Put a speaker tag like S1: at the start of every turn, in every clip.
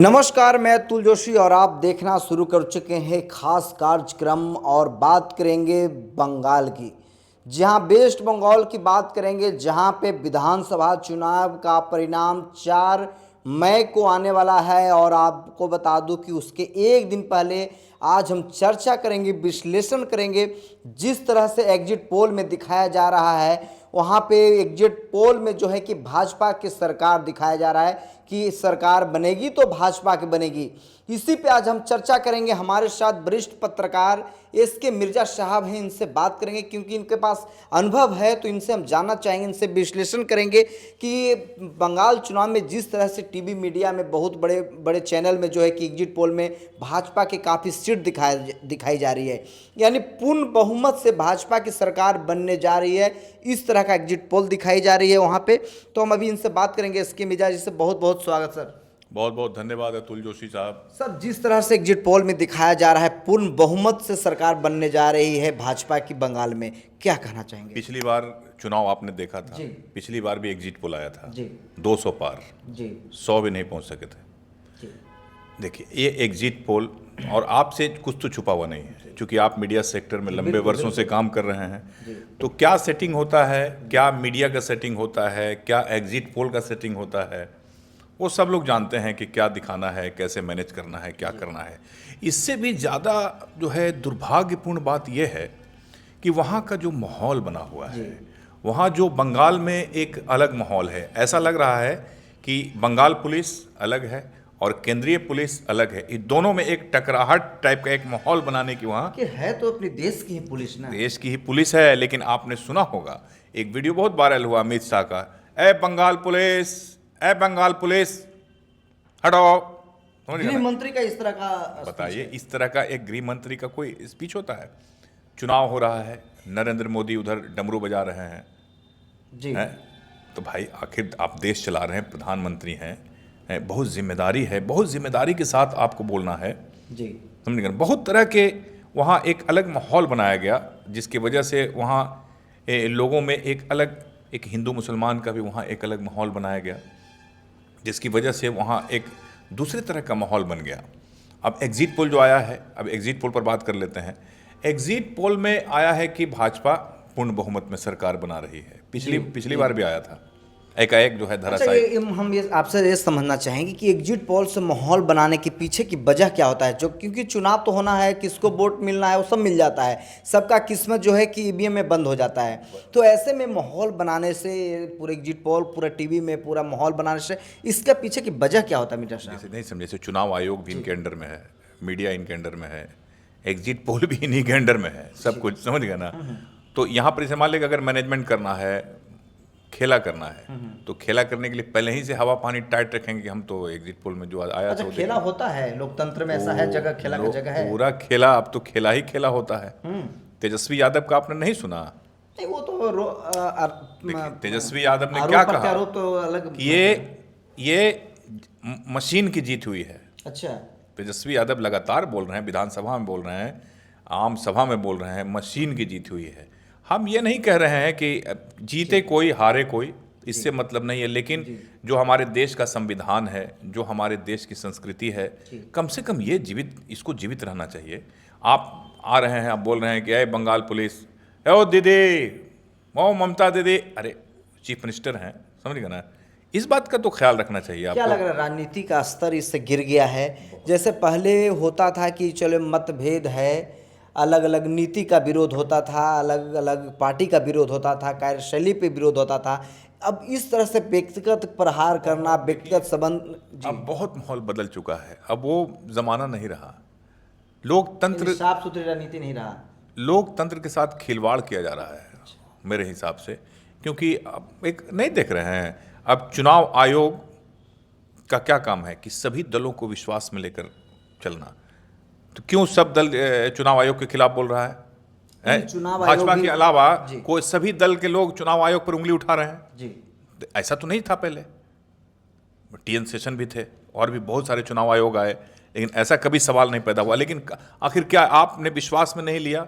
S1: नमस्कार, मैं अतुल जोशी और आप देखना शुरू कर चुके हैं खास कार्यक्रम और बात करेंगे बंगाल की। जहां वेस्ट बंगाल की बात करेंगे, जहां पे विधानसभा चुनाव का परिणाम 4 मई को आने वाला है। और आपको बता दूं कि उसके एक दिन पहले आज हम चर्चा करेंगे, विश्लेषण करेंगे। जिस तरह से एग्जिट पोल में दिखाया जा रहा है, वहाँ पे एग्जिट पोल में जो है कि भाजपा की सरकार दिखाया जा रहा है कि सरकार बनेगी तो भाजपा की बनेगी। इसी पे आज हम चर्चा करेंगे। हमारे साथ वरिष्ठ पत्रकार एसके मिर्जा साहब हैं, इनसे बात करेंगे क्योंकि इनके पास अनुभव है, तो इनसे हम जानना चाहेंगे, इनसे विश्लेषण करेंगे कि बंगाल चुनाव में जिस तरह से टीवी मीडिया में बहुत बड़े बड़े चैनल में जो है कि एग्जिट पोल में भाजपा के काफ़ी सीट दिखाई जा रही है, यानी पूर्ण बहुमत से भाजपा की सरकार बनने जा रही है, इस तरह का एग्जिट पोल दिखाई जा रही है वहाँ पे। तो हम अभी इनसे बात करेंगे। एसके मिर्जा जी से बहुत बहुत स्वागत सर।
S2: बहुत बहुत धन्यवाद अतुल जोशी साहब।
S1: सर, जिस तरह से एग्जिट पोल में दिखाया जा रहा है पूर्ण बहुमत से सरकार बनने जा रही है भाजपा की बंगाल में, क्या कहना चाहेंगे?
S2: पिछली बार चुनाव आपने देखा था
S1: जी।
S2: पिछली बार भी एग्जिट पोल आया था
S1: जी
S2: 200 पार
S1: जी
S2: 100 भी नहीं पहुंच सके थे।
S1: जी
S2: देखिए, ये एग्जिट पोल और आपसे कुछ तो छुपा हुआ नहीं है, क्योंकि आप मीडिया सेक्टर में लंबे वर्षों से काम कर रहे हैं। तो क्या सेटिंग होता है, क्या मीडिया का सेटिंग होता है, क्या एग्जिट पोल का सेटिंग होता है, वो सब लोग जानते हैं कि क्या दिखाना है, कैसे मैनेज करना है, क्या करना है। इससे भी ज़्यादा जो है दुर्भाग्यपूर्ण बात यह है कि वहाँ का जो माहौल बना हुआ है, वहाँ जो बंगाल में एक अलग माहौल है। ऐसा लग रहा है कि बंगाल पुलिस अलग है और केंद्रीय पुलिस अलग है। इन दोनों में एक टकराहट टाइप का एक माहौल बनाने की वहाँ
S1: कि है तो अपने देश की ही पुलिस ना।
S2: देश की ही पुलिस है। लेकिन आपने सुना होगा, एक वीडियो बहुत वायरल हुआ अमित शाह का, ए बंगाल पुलिस, ए बंगाल पुलिस हटो। समझ गए
S1: गृह
S2: ना?
S1: मंत्री का इस तरह का
S2: बताइए, इस तरह का एक गृह मंत्री का कोई स्पीच होता है? चुनाव हो रहा है, नरेंद्र मोदी उधर डमरू बजा रहे हैं,
S1: जी
S2: हैं? तो भाई आखिर आप देश चला रहे हैं, प्रधानमंत्री हैं, बहुत जिम्मेदारी है, बहुत जिम्मेदारी के साथ आपको बोलना है।
S1: जी
S2: समझ गए? बहुत तरह के वहाँ एक अलग माहौल बनाया गया, जिसकी वजह से वहाँ लोगों में एक अलग, एक हिंदू मुसलमान का भी वहाँ एक अलग माहौल बनाया गया, जिसकी वजह से वहाँ एक दूसरे तरह का माहौल बन गया। अब एग्जिट पोल जो आया है, अब एग्जिट पोल पर बात कर लेते हैं। एग्जिट पोल में आया है कि भाजपा पूर्ण बहुमत में सरकार बना रही है। पिछली बार भी आया था, एकाएक जो है
S1: अच्छा,
S2: धराशायी।
S1: हम ये आपसे ये समझना चाहेंगे कि एग्जिट पोल से माहौल बनाने के पीछे की वजह क्या होता है? जो क्योंकि चुनाव तो होना है, किसको वोट मिलना है वो सब मिल जाता है, सबका किस्मत जो है कि ईवीएम में बंद हो जाता है। तो ऐसे में माहौल बनाने से, पूरे एग्जिट पोल, पूरा टीवी में पूरा माहौल बनाने से, इसके पीछे की वजह क्या होता है मिर्जा साहब?
S2: जैसे नहीं समझे, जैसे चुनाव आयोग भी इनके अंडर में है, मीडिया इनके अंडर में है, एग्जिट पोल भी इन्हीं के अंडर में है, सब कुछ। समझ गए ना? तो यहाँ पर इसे मान लें कि अगर मैनेजमेंट करना है, खेला करना है, तो खेला करने के लिए पहले ही से हवा पानी टाइट रखेंगे कि हम तो एग्जिट पोल में जो आया
S1: अच्छा,
S2: था
S1: खेला होता है लोकतंत्र में, ऐसा है जगह, खेला का जगह है।
S2: पूरा खेला, अब तो खेला ही खेला होता है। तेजस्वी यादव का आपने नहीं सुना?
S1: नहीं, वो तो
S2: देखिए, तेजस्वी यादव ने
S1: आरोप
S2: क्या कहा
S1: प्रत्यारोप तो अलग
S2: कि ये मशीन की जीत हुई है।
S1: अच्छा,
S2: तेजस्वी यादव लगातार बोल रहे हैं, विधानसभा में बोल रहे हैं, आम सभा में बोल रहे हैं, मशीन की जीत हुई है। हम ये नहीं कह रहे हैं कि जीते कोई हारे कोई, इससे मतलब नहीं है। लेकिन जो हमारे देश का संविधान है, जो हमारे देश की संस्कृति है, कम से कम ये इसको जीवित रहना चाहिए। आप आ रहे हैं, आप बोल रहे हैं कि ए बंगाल पुलिस, ओ दीदी, ओ ममता दीदी, अरे चीफ मिनिस्टर हैं, समझ गए ना? इस बात का तो ख्याल रखना चाहिए
S1: क्या
S2: आपको।
S1: लग रहा है राजनीति का स्तर इससे गिर गया है? जैसे पहले होता था कि चलो मतभेद है, अलग अलग नीति का विरोध होता था, अलग अलग पार्टी का विरोध होता था, कार्यशैली पे विरोध होता था। अब इस तरह से व्यक्तिगत प्रहार करना, व्यक्तिगत संबंध,
S2: अब बहुत माहौल बदल चुका है, अब वो जमाना नहीं रहा। लोकतंत्र
S1: साफ सुथरी राजनीति नहीं रहा।
S2: लोकतंत्र के साथ खिलवाड़ किया जा रहा है मेरे हिसाब से, क्योंकि अब एक नहीं देख रहे हैं, अब चुनाव आयोग का क्या काम है कि सभी दलों को विश्वास में लेकर चलना। तो क्यों सब दल चुनाव आयोग के खिलाफ बोल रहा है?
S1: चुनाव आयोग
S2: भाजपा
S1: भी-
S2: के अलावा
S1: जी।
S2: कोई सभी दल के लोग चुनाव आयोग पर उंगली उठा रहे हैं।
S1: जी
S2: तो ऐसा तो नहीं था पहले। टीएन सेशन भी थे और भी बहुत सारे चुनाव आयोग आए, लेकिन ऐसा कभी सवाल नहीं पैदा हुआ। लेकिन आखिर क्या आपने विश्वास में नहीं लिया?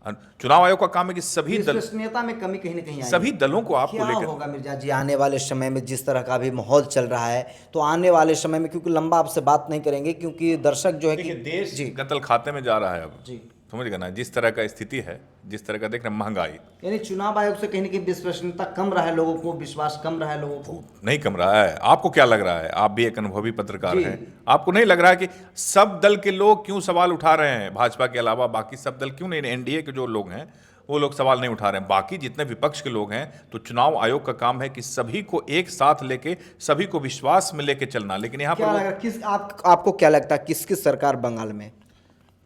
S2: चुनाव आयोग का काम है कि सभी दल,
S1: विश्वसनीयता में कमी कहीं ना कहीं आई
S2: सभी दलों को आपको
S1: क्या
S2: लेकर
S1: होगा मिर्जा जी आने वाले समय में जिस तरह का भी माहौल चल रहा है, तो आने वाले समय में, क्योंकि लंबा आपसे बात नहीं करेंगे क्योंकि दर्शक जो है कि
S2: देश कत्ल खाते में जा रहा है अब
S1: जी,
S2: समझ गए ना, जिस तरह का स्थिति है, जिस तरह का देख रहे हैं, महंगाई,
S1: यानी चुनाव आयोग से कहीं ना कहीं विश्वसनीयता कम रहा है, लोगों को विश्वास कम रहा है लोगों को।
S2: नहीं कम रहा है। आपको क्या लग रहा है, आप भी एक अनुभवी पत्रकार हैं, आपको नहीं लग रहा है कि सब दल के लोग क्यों सवाल उठा रहे हैं, भाजपा के अलावा बाकी सब दल क्यों नहीं, एनडीए के जो लोग हैं वो लोग सवाल नहीं उठा रहे हैं, बाकी जितने विपक्ष के लोग हैं, तो चुनाव आयोग का काम है कि सभी को एक साथ लेके, सभी को विश्वास में लेके चलना। लेकिन यहाँ
S1: क्या
S2: पर
S1: लग रहा है, किस आपको क्या लगता है किसकी सरकार बंगाल में?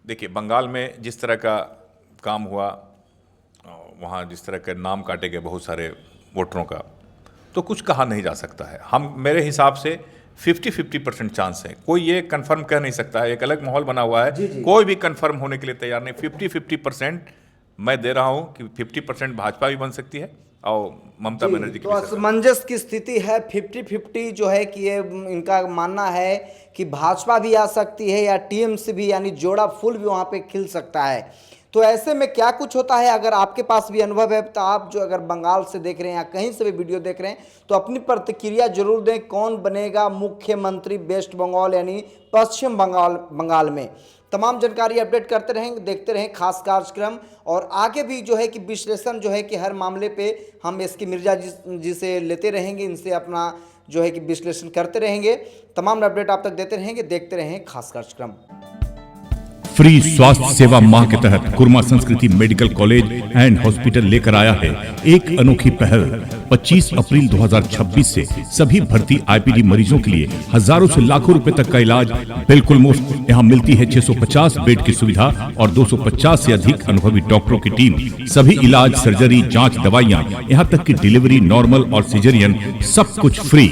S2: देखिए, बंगाल में जिस तरह का काम हुआ, वहाँ जिस तरह के नाम काटे गए बहुत सारे वोटरों का, तो कुछ कहा नहीं जा सकता है। हम मेरे हिसाब से 50-50% चांस है, कोई ये कंफर्म कह नहीं सकता है, एक अलग माहौल बना हुआ है, कोई भी कंफर्म होने के लिए तैयार नहीं। 50-50% मैं दे रहा हूँ कि 50% भाजपा भी बन सकती है और ममता बनर्जी की
S1: तो असमंजस की स्थिति है, 50-50 जो है कि ये इनका मानना है कि भाजपा भी आ सकती है या टीएमसी भी, यानी जोड़ा फूल भी वहाँ पे खिल सकता है। तो ऐसे में क्या कुछ होता है, अगर आपके पास भी अनुभव है तो आप जो अगर बंगाल से देख रहे हैं या कहीं से भी वीडियो देख रहे हैं तो अपनी प्रतिक्रिया जरूर दें। कौन बनेगा मुख्यमंत्री वेस्ट बंगाल यानी पश्चिम बंगाल में? तमाम जानकारी अपडेट करते रहेंगे, देखते रहें खास कार्यक्रम, और आगे भी जो है कि विश्लेषण जो है कि हर मामले पे हम इसकी मिर्जा जी से लेते रहेंगे, इनसे अपना जो है कि विश्लेषण करते रहेंगे। तमाम अपडेट आप तक देते रहेंगे, देखते रहें खास कार्यक्रम।
S3: फ्री स्वास्थ्य सेवा माह के तहत कुर्मा संस्कृति मेडिकल कॉलेज एंड हॉस्पिटल लेकर आया है एक अनोखी पहल। 25 अप्रैल 2026 से सभी भर्ती आईपीडी मरीजों के लिए हजारों से लाखों रुपए तक का इलाज बिल्कुल मुफ्त। यहाँ मिलती है 650 बेड की सुविधा और 250 से अधिक अनुभवी डॉक्टरों की टीम। सभी इलाज, सर्जरी, जांच, दवाइयाँ, यहाँ तक की डिलीवरी, नॉर्मल और सिजेरियन, सब कुछ फ्री।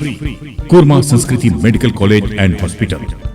S3: कुर्मा संस्कृति मेडिकल कॉलेज एंड हॉस्पिटल।